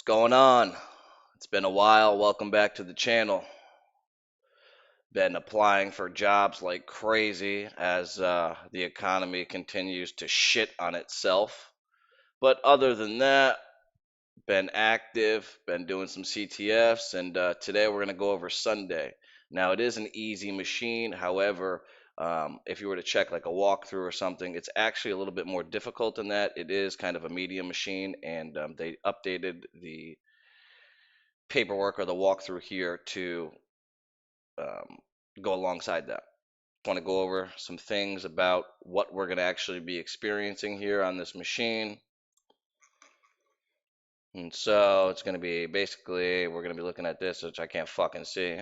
What's going on? It's been a while. Welcome back to the channel. Been applying for jobs like crazy as the economy continues to shit on itself. But other than that, been active, been doing some CTFs, and today we're going to go over Sunday. Now, it is an easy machine. However, if you were to check like a walkthrough or something, it's actually a little bit more difficult than that. It is kind of a medium machine, and they updated the paperwork or the walkthrough here to um, go alongside that. I want to go over some things about what we're going to actually be experiencing here on this machine. And so it's going to be basically, we're going to be looking at this, which I can't fucking see.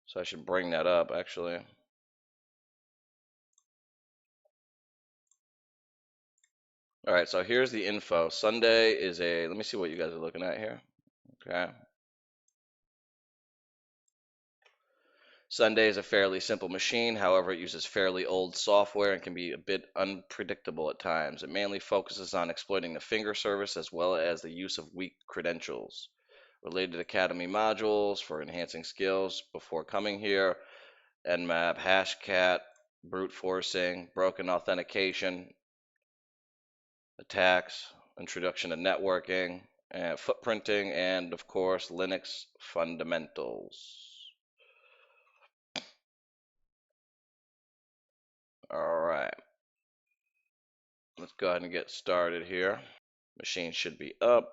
So I should bring that up actually. All right, so here's the info. Sunday is let me see what you guys are looking at here. Okay. Sunday is a fairly simple machine, however, it uses fairly old software and can be a bit unpredictable at times. It mainly focuses on exploiting the finger service as well as the use of weak credentials. Related Academy modules for enhancing skills before coming here, Nmap, Hashcat, brute forcing, broken authentication, attacks, introduction to networking, and footprinting, and of course, Linux fundamentals. All right, let's go ahead and get started here. Machine should be up.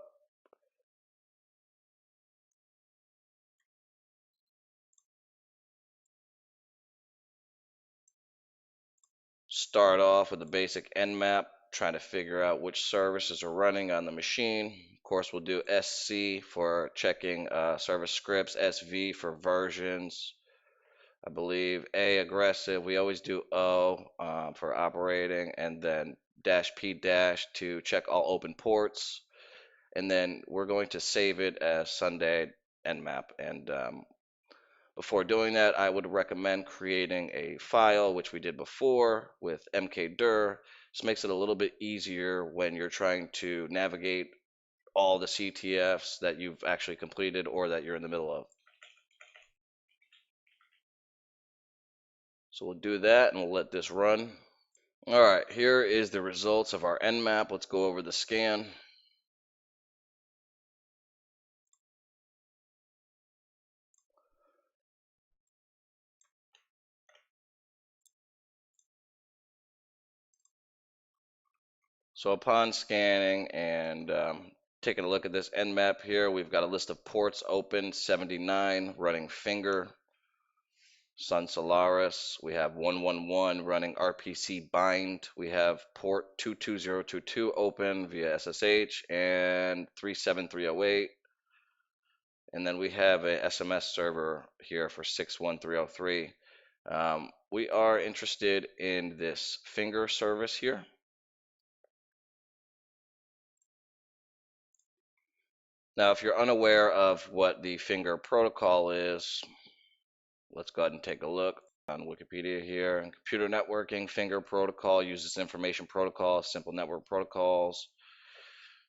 Start off with the basic Nmap, trying to figure out which services are running on the machine. Of course, we'll do SC for checking service scripts, SV for versions, I believe, A aggressive. We always do O for operating, and then -P- to check all open ports. And then we're going to save it as Sunday Nmap. And before doing that, I would recommend creating a file, which we did before with mkdir. This makes it a little bit easier when you're trying to navigate all the CTFs that you've actually completed or that you're in the middle of. So we'll do that and we'll let this run. All right, here is the results of our Nmap. Let's go over the scan. So upon scanning and taking a look at this Nmap here, we've got a list of ports open, 79 running finger, Sun Solaris. We have 111 running RPC bind. We have port 22022 open via SSH and 37308. And then we have a SMS server here for 61303. We are interested in this finger service here. Now, if you're unaware of what the finger protocol is, let's go ahead and take a look on Wikipedia here. And computer networking finger protocol uses information protocol, simple network protocols.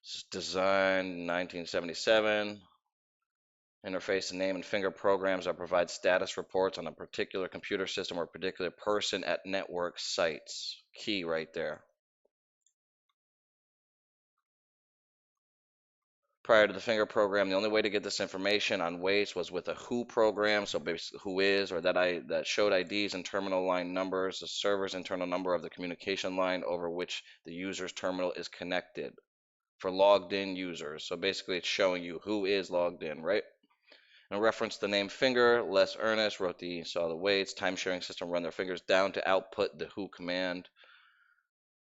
This is designed in 1977. Interface and name and finger programs that provide status reports on a particular computer system or particular person at network sites. Key right there. Prior to the finger program, the only way to get this information on weights was with a WHO program, so basically WHO is, or that showed IDs and terminal line numbers, the server's internal number of the communication line over which the user's terminal is connected for logged in users. So basically it's showing you who is logged in, right? And reference the name finger, Les Ernest saw the weights, time sharing system run their fingers down to output the WHO command.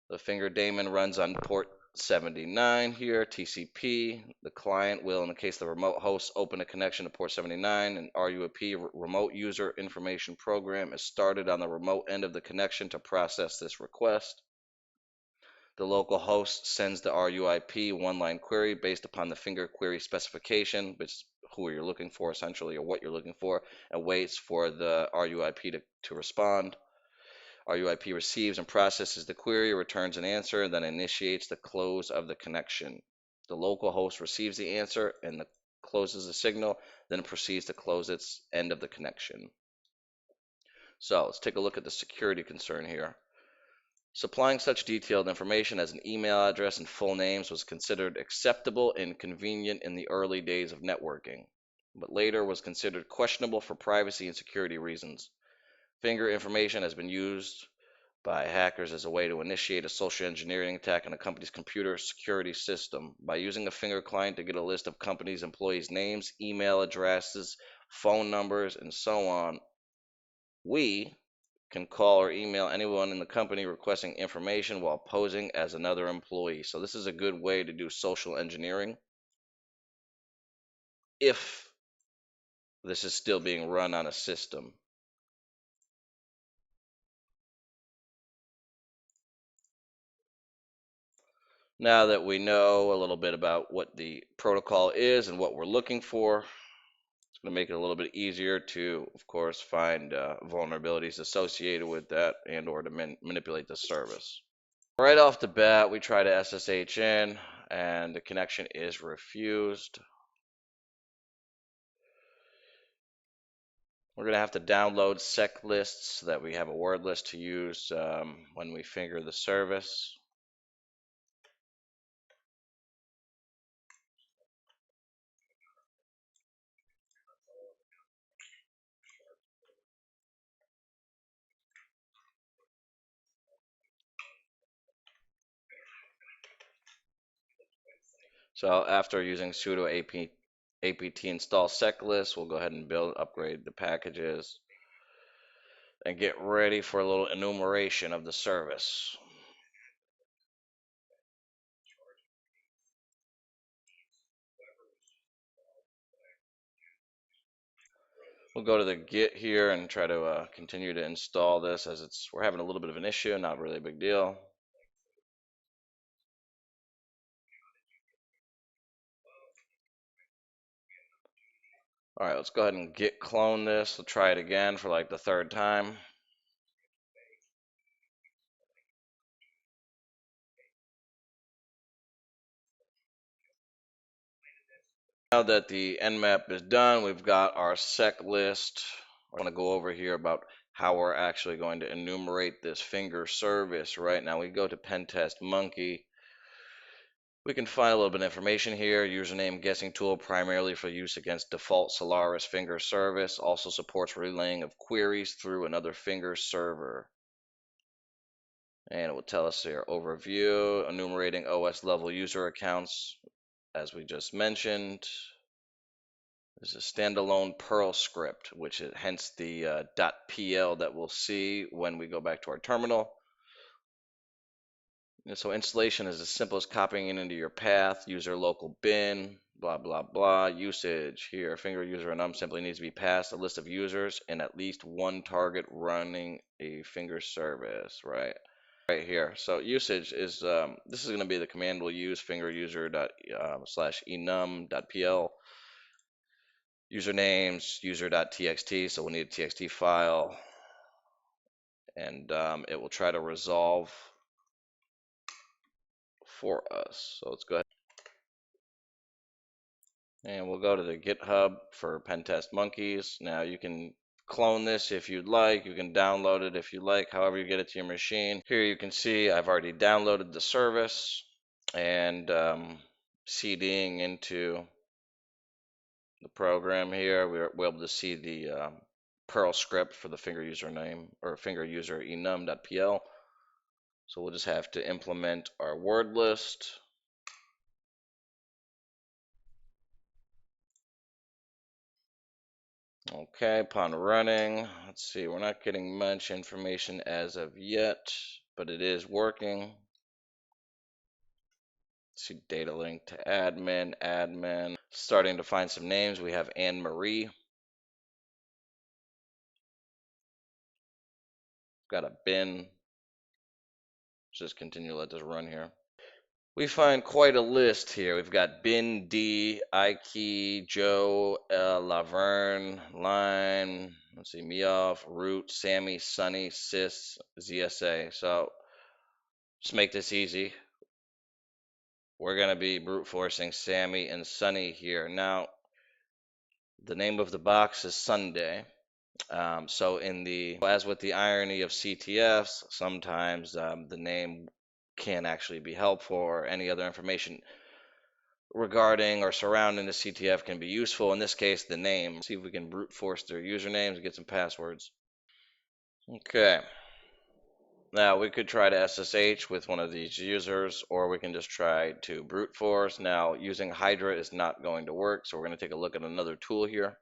The finger daemon runs on port 79 here, TCP. The client will, in the case of the remote host, open a connection to port 79, and RUAP, remote user information program, is started on the remote end of the connection to process this request. The local host sends the RUIP one-line query based upon the finger query specification, which is who you're looking for essentially, or what you're looking for, and waits for the RUIP to respond. RUIP receives and processes the query, returns an answer, and then initiates the close of the connection. The local host receives the answer and closes the signal, then proceeds to close its end of the connection. So let's take a look at the security concern here. Supplying such detailed information as an email address and full names was considered acceptable and convenient in the early days of networking, but later was considered questionable for privacy and security reasons. Finger information has been used by hackers as a way to initiate a social engineering attack on a company's computer security system. By using a finger client to get a list of companies' employees' names, email addresses, phone numbers, and so on, we can call or email anyone in the company requesting information while posing as another employee. So this is a good way to do social engineering if this is still being run on a system. Now that we know a little bit about what the protocol is and what we're looking for, it's going to make it a little bit easier to, of course, find vulnerabilities associated with that and or to manipulate the service. Right off the bat, we try to SSH in and the connection is refused. We're going to have to download sec lists so that we have a word list to use when we finger the service. So after using sudo apt install sec list, we'll go ahead and upgrade the packages and get ready for a little enumeration of the service. We'll go to the Git here and try to continue to install this as we're having a little bit of an issue, not really a big deal. All right, let's go ahead and Git clone this. We'll try it again for like the third time. Now that the nmap is done, we've got our sec list. I want to go over here about how we're actually going to enumerate this finger service. Right now, we go to Pentest Monkey. We can find a little bit of information here. Username guessing tool primarily for use against default Solaris finger service. Also supports relaying of queries through another finger server. And it will tell us here overview, enumerating OS level user accounts, as we just mentioned. There's a standalone Perl script, which is hence the .pl that we'll see when we go back to our terminal. And so installation is as simple as copying it into your path, user local bin, blah, blah, blah. Usage here, finger user enum simply needs to be passed a list of users and at least one target running a finger service, right? Right here. So usage is, this is going to be the command we'll use, finger user slash enum.pl. Usernames, user.txt, so we'll need a txt file, and it will try to resolve for us. So let's go ahead, and we'll go to the GitHub for Pentest Monkeys. Now you can clone this if you'd like, you can download it if you like, however you get it to your machine. Here you can see I've already downloaded the service and CDing into the program here. We're able to see the Perl script for the finger username or finger user enum.pl. So we'll just have to implement our word list. Okay, upon running, let's see, we're not getting much information as of yet, but it is working. Let's see, data link to admin. Starting to find some names. We have Anne Marie. Got a bin. Just continue to let this run here. We find quite a list here. We've got Bin, D, Ike, Joe, Laverne, Line, let's see, Meoff, Root, Sammy, Sunny, Sis, ZSA. So let's make this easy. We're going to be brute forcing Sammy and Sunny here. Now, the name of the box is Sunday. So as with the irony of CTFs, sometimes the name can actually be helpful, or any other information regarding or surrounding the CTF can be useful. In this case, the name. See if we can brute force their usernames and get some passwords. Okay. Now we could try to SSH with one of these users, or we can just try to brute force. Now, using Hydra is not going to work, so we're going to take a look at another tool here.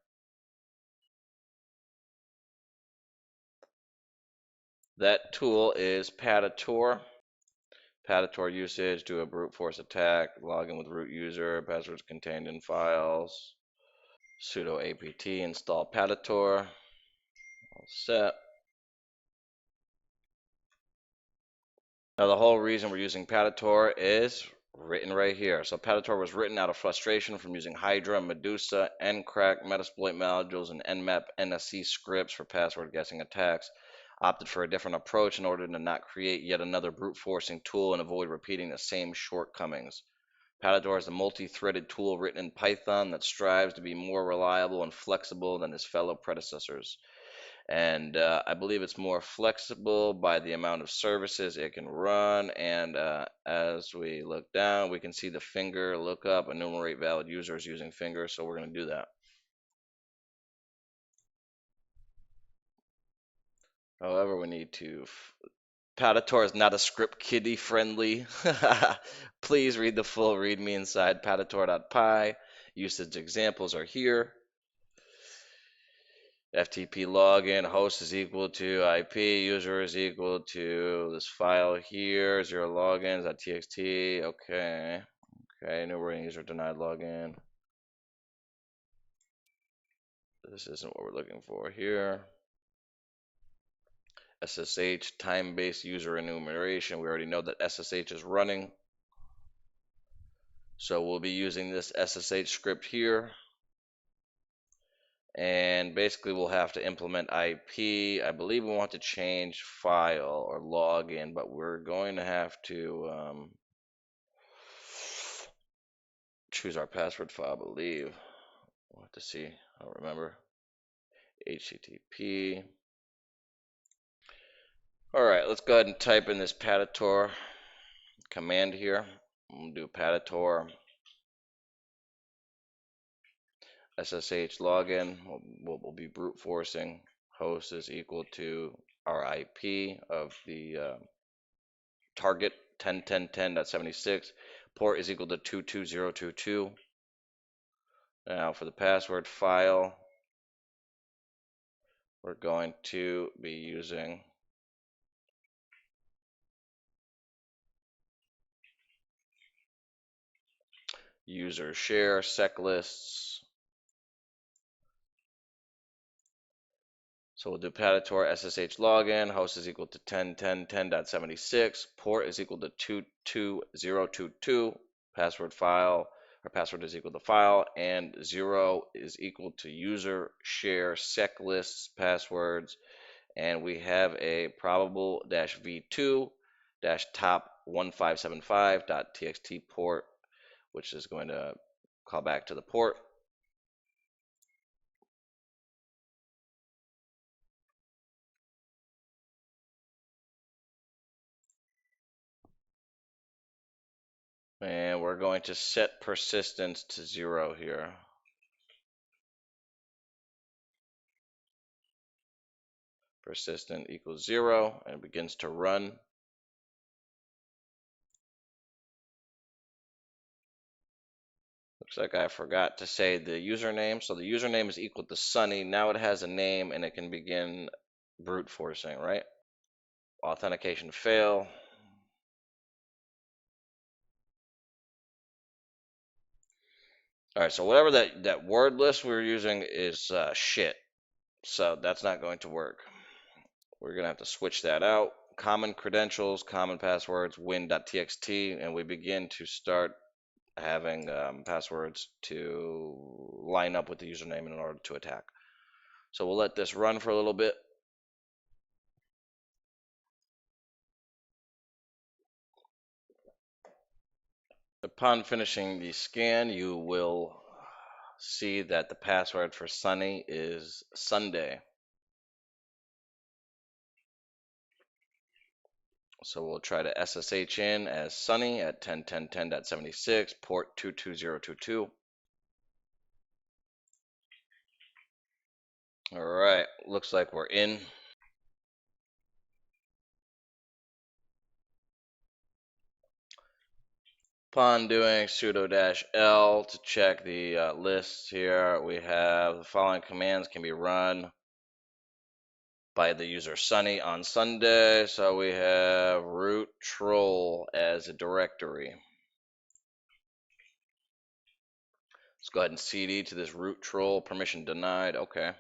That tool is Patator. Patator usage, do a brute force attack, log in with root user, passwords contained in files, sudo apt install Patator. All set. Now, the whole reason we're using Patator is written right here. So Patator was written out of frustration from using Hydra, Medusa, Ncrack, Metasploit modules, and Nmap NSC scripts for password guessing attacks. Opted for a different approach in order to not create yet another brute forcing tool and avoid repeating the same shortcomings. Patator is a multi-threaded tool written in Python that strives to be more reliable and flexible than its fellow predecessors. And I believe it's more flexible by the amount of services it can run. And as we look down, we can see the finger lookup, enumerate valid users using finger. So we're going to do that. However, we need to. Patator is not a script kiddie friendly. Please read the full README inside patator.py. Usage examples are here. FTP login, host is equal to IP, user is equal to this file here, 0 logins.txt. Okay. Okay, enumerating user denied login. This isn't what we're looking for here. SSH, time-based user enumeration. We already know that SSH is running. So we'll be using this SSH script here. And basically we'll have to implement IP. I believe we want to change file or login, but we're going to have to choose our password file, I believe. We'll have to see. I don't remember. HTTP. All right, let's go ahead and type in this Patator command here. We'll do Patator SSH login. We'll be brute forcing. Host is equal to our IP of the target 10.10.10.76. Port is equal to 22022. Now for the password file, we're going to be using user share seclists. So we'll do Patator SSH login, host is equal to 10.10.10.76, port is equal to 22022, password file, or password is equal to file, and 0 is equal to user share seclists passwords, and we have a probable-v2-top1575.txt port, which is going to call back to the port. And we're going to set persistence to 0 here. Persistent equals 0, and it begins to run. Looks like I forgot to say the username. So the username is equal to Sunny. Now it has a name and it can begin brute forcing, right? Authentication fail. All right, so whatever that word list we're using is shit. So that's not going to work. We're going to have to switch that out. common credentials, common passwords, win.txt, and we begin to start having passwords to line up with the username in order to attack. So we'll let this run for a little bit. Upon finishing the scan, you will see that the password for Sunny is Sunday. So we'll try to SSH in as Sunny at 10.10.10.76, port 22022. All right, looks like we're in. Upon doing sudo-l to check the list here, we have the following commands can be run by the user Sunny on Sunday. So we have root troll as a directory. Let's go ahead and cd to this root troll, permission denied. Okay.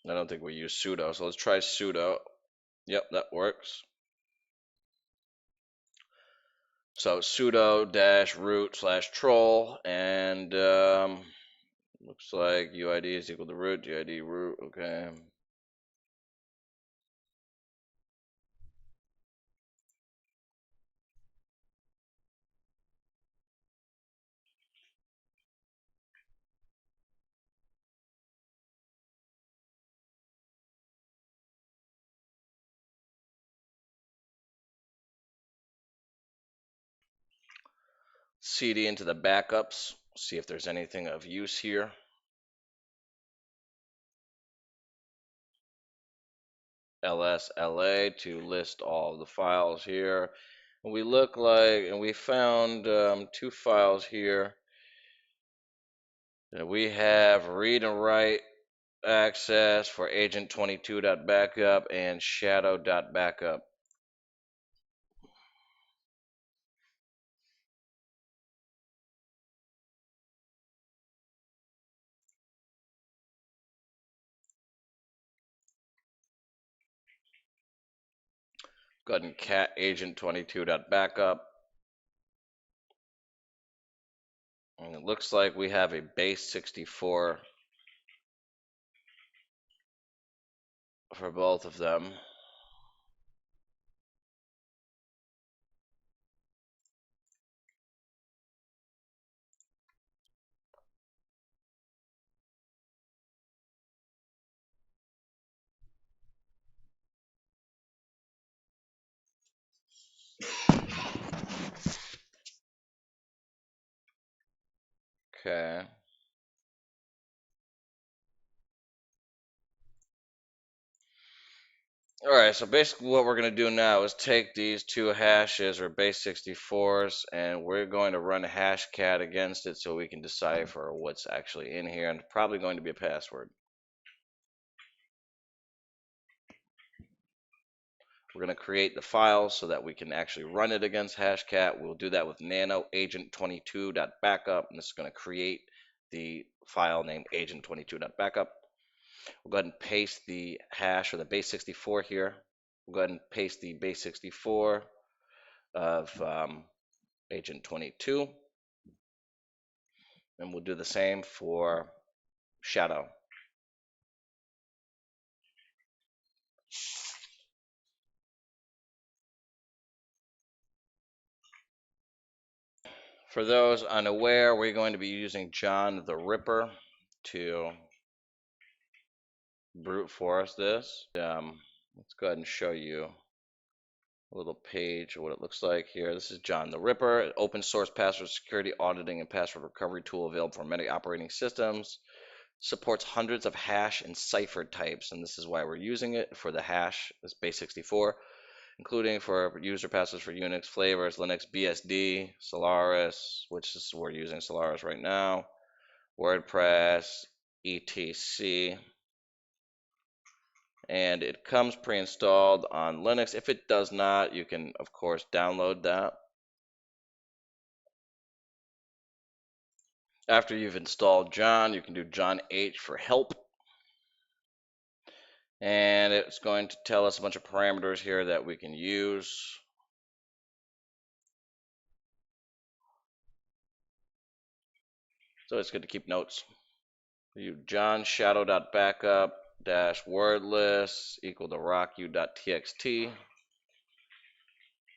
I don't think we use sudo, so let's try sudo. Yep, that works. So sudo-root/troll, and looks like UID is equal to root, UID root, okay. CD into the backups, see if there's anything of use here. LSLA to list all the files here. And we look like, and we found two files here. And we have read and write access for agent22.backup and shadow.backup. Go ahead and cat agent22.backup. And it looks like we have a base 64 for both of them. Okay. All right, so basically what we're going to do now is take these two hashes or base 64s and we're going to run a hashcat against it so we can decipher what's actually in here, and probably going to be a password. We're going to create the file so that we can actually run it against hashcat. We'll do that with nano agent22.backup, and this is going to create the file named agent22.backup. We'll go ahead and paste the hash or the base 64 here. We'll go ahead and paste the base 64 of agent 22, and we'll do the same for shadow. For those unaware, we're going to be using John the Ripper to brute force this. Let's go ahead and show you a little page of what it looks like here. This is John the Ripper, an open source password security auditing and password recovery tool available for many operating systems. Supports hundreds of hash and cipher types, and this is why we're using it for the hash, this base 64, including for user passwords for Unix, flavors, Linux, BSD, Solaris, which is we're using Solaris right now, WordPress, etc. And it comes pre-installed on Linux. If it does not, you can of course download that. After you've installed John, you can do John H for help. And it's going to tell us a bunch of parameters here that we can use. So it's good to keep notes. You John shadow.backup dash wordless equal to rocku.txt.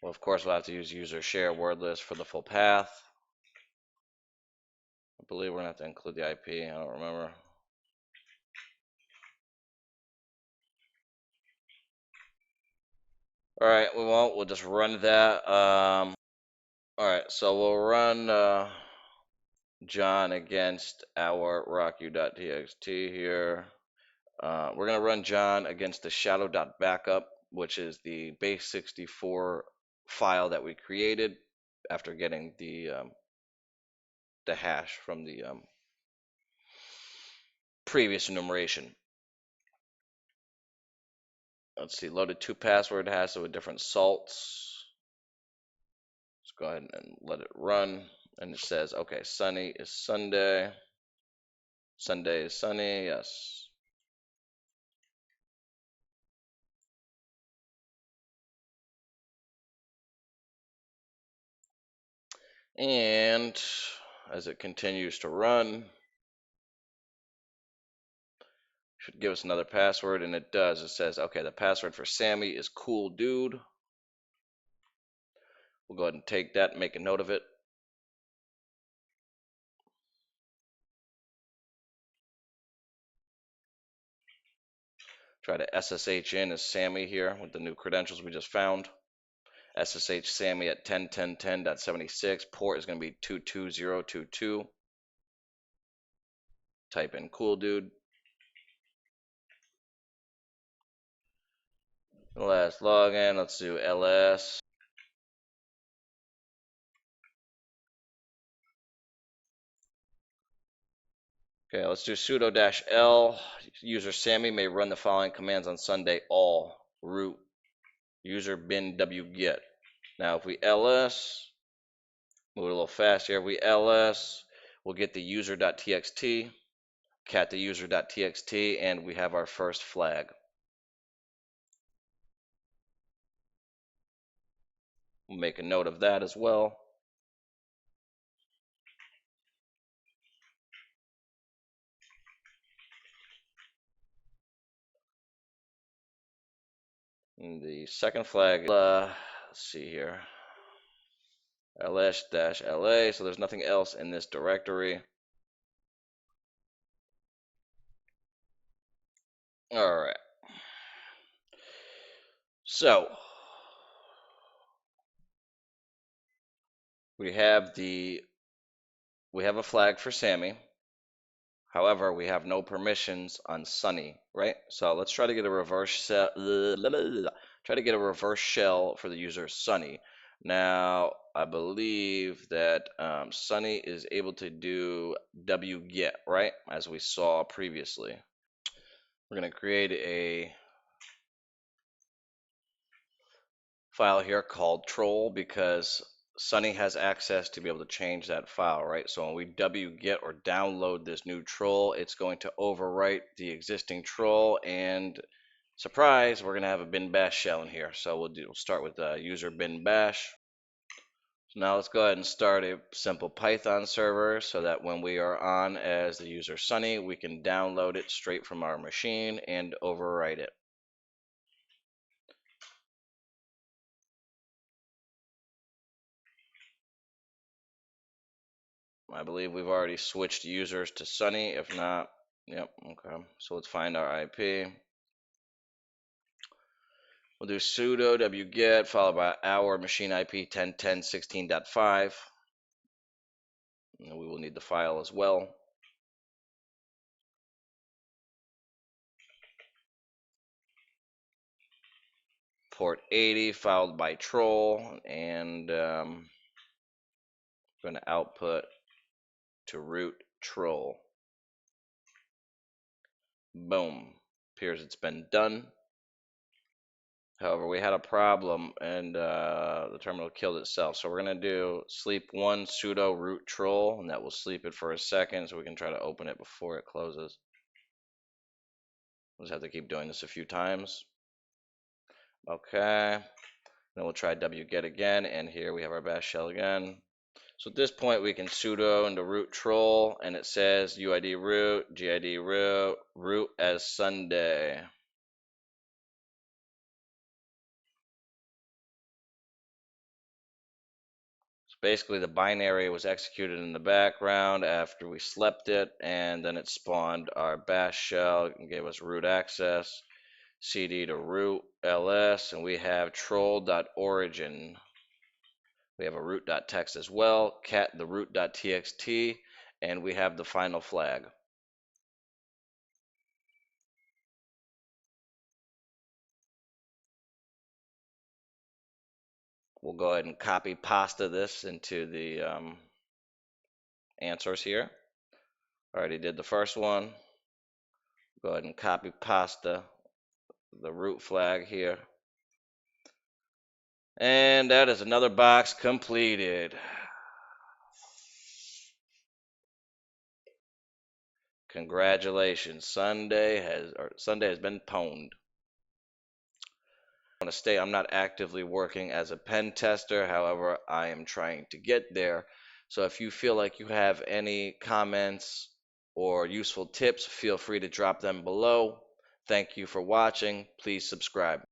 Well, of course, we'll have to use user share wordless for the full path. I believe we're going to have to include the IP. I don't remember. All right, we won't. We'll just run that. All right, so we'll run John against our rocku.txt here. We're going to run John against the shadow.backup, which is the base64 file that we created after getting the hash from the previous enumeration. Let's see, loaded to password hash with different salts. Let's go ahead and let it run. And it says, okay, sunny is Sunday. Sunday is sunny, yes. And as it continues to run, should give us another password, and it does. It says, okay, the password for Sammy is cool dude. We'll go ahead and take that and make a note of it. Try to SSH in as Sammy here with the new credentials we just found. SSH Sammy at 10.10.10.76. Port is going to be 22022. Type in cool dude. Last login, let's do ls. Okay, let's do sudo-l. User Sammy may run the following commands on Sunday: all, root, user bin wget. Now, if we ls, move it a little fast here. If we ls, we'll get the user.txt, cat the user.txt, and we have our first flag. We'll make a note of that as well. And the second flag, let's see here, ls-la, so there's nothing else in this directory. All right. So we have a flag for Sammy. However, we have no permissions on Sunny, right? So let's try to get a reverse shell. Try to get a reverse shell for the user Sunny. Now, I believe that Sunny is able to do wget, right? As we saw previously. We're going to create a file here called troll because Sunny has access to be able to change that file, right? So when we wget or download this new troll, it's going to overwrite the existing troll, and surprise, we're going to have a bin bash shell in here. So we'll start with user bin bash. So now let's go ahead and start a simple Python server so that when we are on as the user Sunny, we can download it straight from our machine and overwrite it. I believe we've already switched users to Sunny. If not, yep, okay. So let's find our IP. We'll do sudo wget followed by our machine IP 10.10.16.5. And we will need the file as well. Port 80 followed by troll, and I'm going to output to root troll. Boom. Appears it's been done. However, we had a problem and the terminal killed itself. So we're going to do sleep one sudo root troll, and that will sleep it for a second so we can try to open it before it closes. We'll just have to keep doing this a few times. Okay. Then we'll try wget again, and here we have our bash shell again. So at this point, we can sudo into root troll, and it says uid root, gid root, root as Sunday. So basically, the binary was executed in the background after we slept it, and then it spawned our bash shell and gave us root access, cd to root ls, and we have troll.origin. We have a root.txt as well, cat the root.txt, and we have the final flag. We'll go ahead and copy pasta this into the answers here. Already did the first one. Go ahead and copy pasta the root flag here. And that is another box completed. Congratulations. Sunday has been pwned. I want to state I'm not actively working as a pen tester. However, I am trying to get there. So if you feel like you have any comments or useful tips, feel free to drop them below. Thank you for watching. Please subscribe.